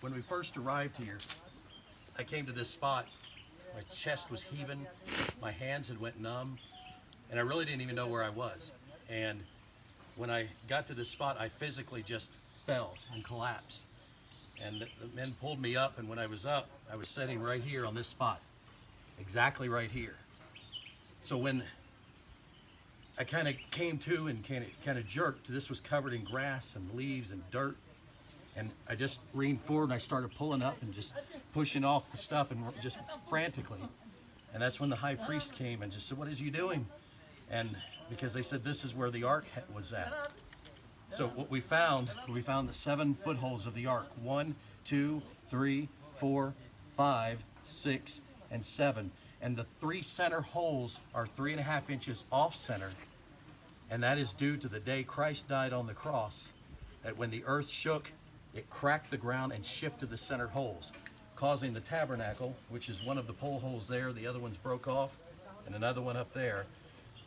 When we first arrived here, I came to this spot. My chest was heaving, my hands had went numb, and I really didn't even know where I was. And when I got to this spot, I physically just fell and collapsed. And the men pulled me up, and when I was up, I was sitting right here on this spot, exactly right here. So when I kind of came to and kind of jerked, this was covered in grass and leaves and dirt. And I just leaned forward and I started pulling up and just pushing off the stuff and just frantically. And that's when the high priest came and just said, "What is you doing?" And because they said this is where the ark was at. So what we found the 7 footholds of the ark. 1, 2, 3, 4, 5, 6, and 7. And the 3 center holes are 3.5 inches off center. And that is due to the day Christ died on the cross, that when the earth shook, it cracked the ground and shifted the center holes, causing the tabernacle, which is one of the pole holes there, the other one's broke off, and another one up there,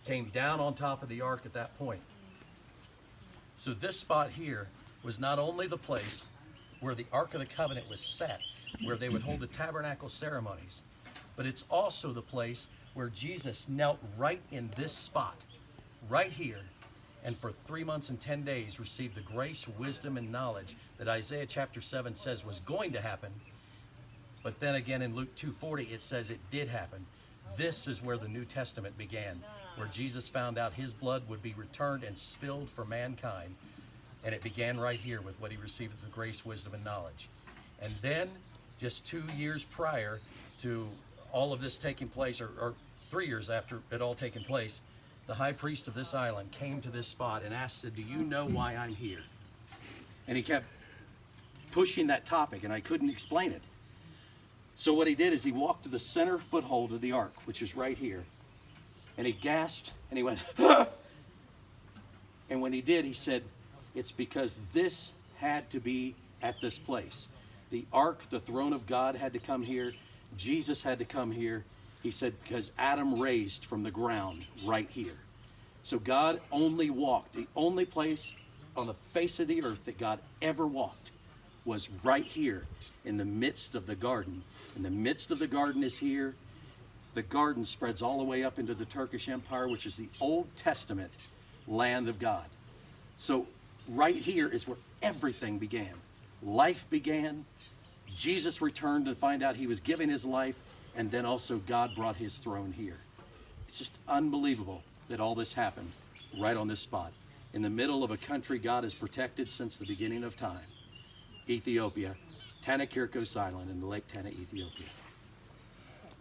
came down on top of the ark at that point. So this spot here was not only the place where the Ark of the Covenant was set, where they would hold the tabernacle ceremonies, but it's also the place where Jesus knelt right in this spot, right here, and for 3 months and 10 days received the grace, wisdom, and knowledge that Isaiah chapter 7 says was going to happen. But then again in Luke 2:40 it says it did happen. This is where the New Testament began, where Jesus found out his blood would be returned and spilled for mankind. And it began right here with what he received of the grace, wisdom, and knowledge. And then, just 2 years prior to all of this taking place, or 3 years after it all taken place, the high priest of this island came to this spot and asked, "Do you know why I'm here?" And he kept pushing that topic, and I couldn't explain it. So what he did is he walked to the center foothold of the ark, which is right here, and he gasped, and he went, "Ah!" And when he did, he said, "It's because this had to be at this place. The ark, the throne of God, had to come here. Jesus had to come here." He said, because Adam raised from the ground right here. So God only walked. The only place on the face of the earth that God ever walked was right here in the midst of the garden. In the midst of the garden is here. The garden spreads all the way up into the Turkish Empire, which is the Old Testament land of God. So right here is where everything began. Life began. Jesus returned to find out he was giving his life, and then also God brought his throne here. It's just unbelievable that all this happened right on this spot, in the middle of a country God has protected since the beginning of time. Ethiopia, Tanakirkos Island in the Lake Tana, Ethiopia.